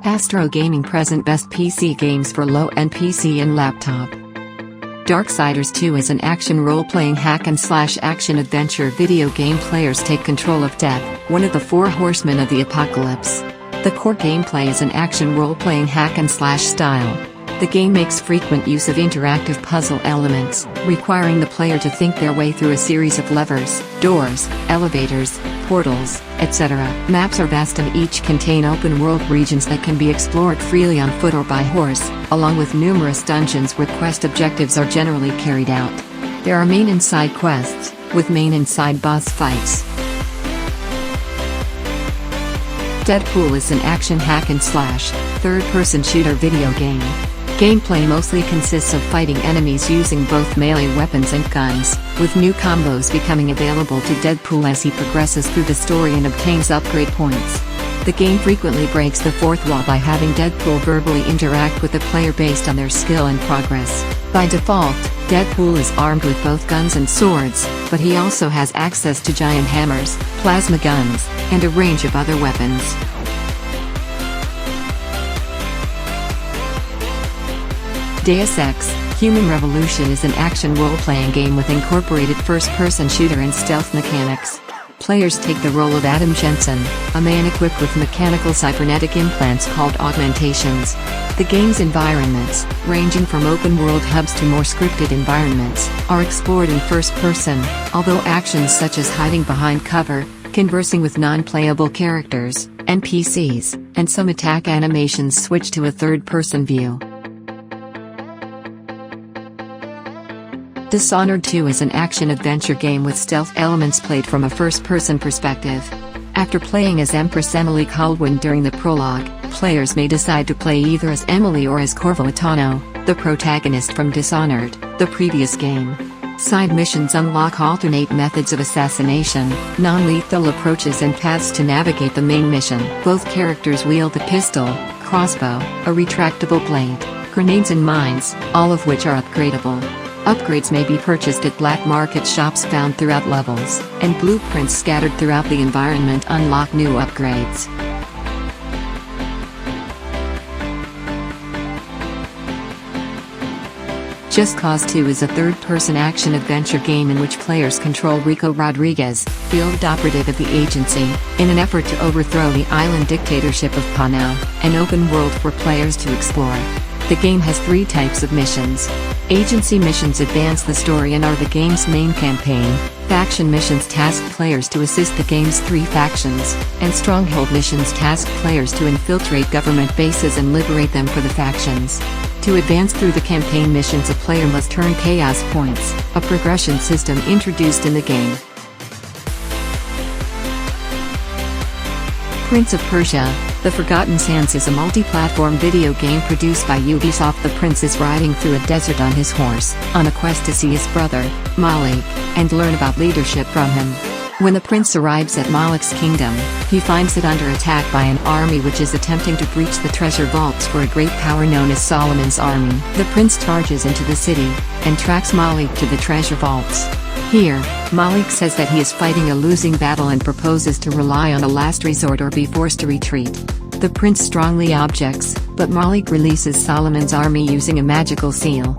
Astro Gaming present best PC games for low-end PC and laptop. Darksiders 2 is an action role-playing hack-and-slash action-adventure video game. Players take control of Death, one of the four horsemen of the apocalypse. The core gameplay is an action role-playing hack-and-slash style. The game makes frequent use of interactive puzzle elements, requiring the player to think their way through a series of levers, doors, elevators, portals, etc. Maps are vast and each contain open-world regions that can be explored freely on foot or by horse, along with numerous dungeons where quest objectives are generally carried out. There are main and side quests, with main and side boss fights. Deadpool is an action hack-and-slash, third-person shooter video game. Gameplay mostly consists of fighting enemies using both melee weapons and guns, with new combos becoming available to Deadpool as he progresses through the story and obtains upgrade points. The game frequently breaks the fourth wall by having Deadpool verbally interact with the player based on their skill and progress. By default, Deadpool is armed with both guns and swords, but he also has access to giant hammers, plasma guns, and a range of other weapons. Deus Ex: Human Revolution is an action role-playing game with incorporated first-person shooter and stealth mechanics. Players take the role of Adam Jensen, a man equipped with mechanical cybernetic implants called augmentations. The game's environments, ranging from open-world hubs to more scripted environments, are explored in first person, although actions such as hiding behind cover, conversing with non-playable characters, NPCs, and some attack animations switch to a third-person view. Dishonored II is an action-adventure game with stealth elements played from a first-person perspective. After playing as Empress Emily Kaldwin during the prologue, players may decide to play either as Emily or as Corvo Attano, the protagonist from Dishonored, the previous game. Side missions unlock alternate methods of assassination, non-lethal approaches and paths to navigate the main mission. Both characters wield a pistol, crossbow, a retractable blade, grenades and mines, all of which are upgradable. Upgrades may be purchased at black market shops found throughout levels, and blueprints scattered throughout the environment unlock new upgrades. Just Cause 2 is a third-person action-adventure game in which players control Rico Rodriguez, field operative of the agency, in an effort to overthrow the island dictatorship of Panau, an open world for players to explore. The game has three types of missions. Agency missions advance the story and are the game's main campaign, faction missions task players to assist the game's three factions, and stronghold missions task players to infiltrate government bases and liberate them for the factions. To advance through the campaign missions, a player must earn chaos points, a progression system introduced in the game. Prince of Persia: The Forgotten Sands is a multi-platform video game produced by Ubisoft. The prince is riding through a desert on his horse, on a quest to see his brother, Malik, and learn about leadership from him. When the prince arrives at Malik's kingdom, he finds it under attack by an army which is attempting to breach the treasure vaults for a great power known as Solomon's Army. The prince charges into the city, and tracks Malik to the treasure vaults. Here, Malik says that he is fighting a losing battle and proposes to rely on a last resort or be forced to retreat. The prince strongly objects, but Malik releases Solomon's army using a magical seal.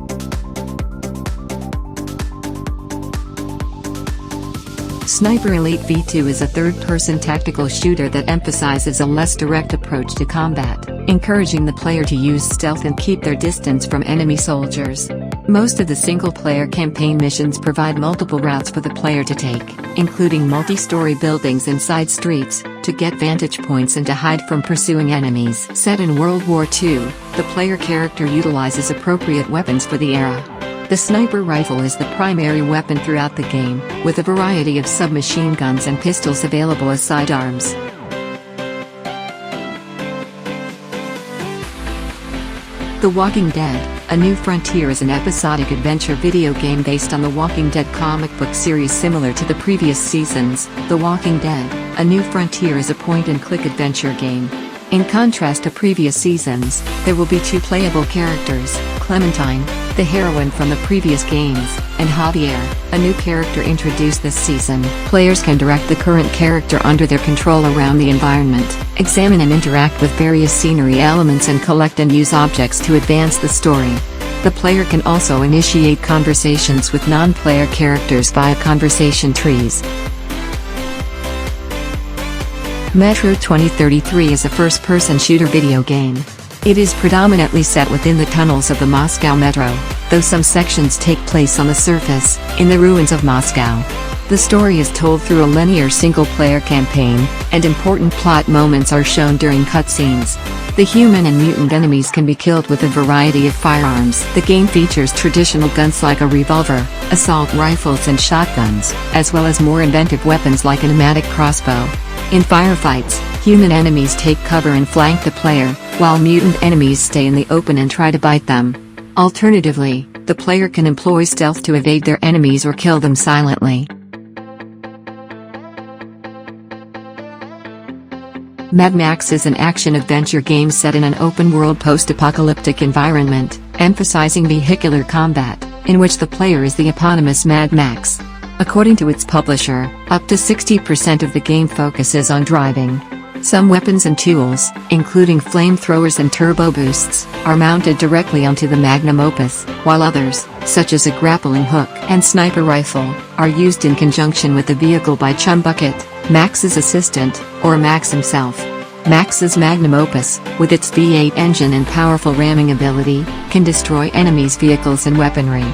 Sniper Elite V2 is a third-person tactical shooter that emphasizes a less direct approach to combat, encouraging the player to use stealth and keep their distance from enemy soldiers. Most of the single-player campaign missions provide multiple routes for the player to take, including multi-story buildings and side streets, to get vantage points and to hide from pursuing enemies. Set in World War II, the player character utilizes appropriate weapons for the era. The sniper rifle is the primary weapon throughout the game, with a variety of submachine guns and pistols available as sidearms. The Walking Dead: A New Frontier is an episodic adventure video game based on the Walking Dead comic book series. Similar to the previous seasons, The Walking Dead: A New Frontier is a point-and-click adventure game. In contrast to previous seasons, there will be 2 playable characters, Clementine, the heroine from the previous games, and Javier, a new character introduced this season. Players can direct the current character under their control around the environment, examine and interact with various scenery elements and collect and use objects to advance the story. The player can also initiate conversations with non-player characters via conversation trees. Metro 2033 is a first-person shooter video game. It is predominantly set within the tunnels of the Moscow Metro, though some sections take place on the surface, in the ruins of Moscow. The story is told through a linear single-player campaign, and important plot moments are shown during cutscenes. The human and mutant enemies can be killed with a variety of firearms. The game features traditional guns like a revolver, assault rifles and shotguns, as well as more inventive weapons like a pneumatic crossbow. In firefights, human enemies take cover and flank the player, while mutant enemies stay in the open and try to bite them. Alternatively, the player can employ stealth to evade their enemies or kill them silently. Mad Max is an action-adventure game set in an open-world post-apocalyptic environment, emphasizing vehicular combat, in which the player is the eponymous Mad Max. According to its publisher, up to 60% of the game focuses on driving. Some weapons and tools, including flamethrowers and turbo boosts, are mounted directly onto the magnum opus, while others, such as a grappling hook and sniper rifle, are used in conjunction with the vehicle by Chumbucket, Max's assistant, or Max himself. Max's magnum opus, with its V8 engine and powerful ramming ability, can destroy enemies' vehicles and weaponry.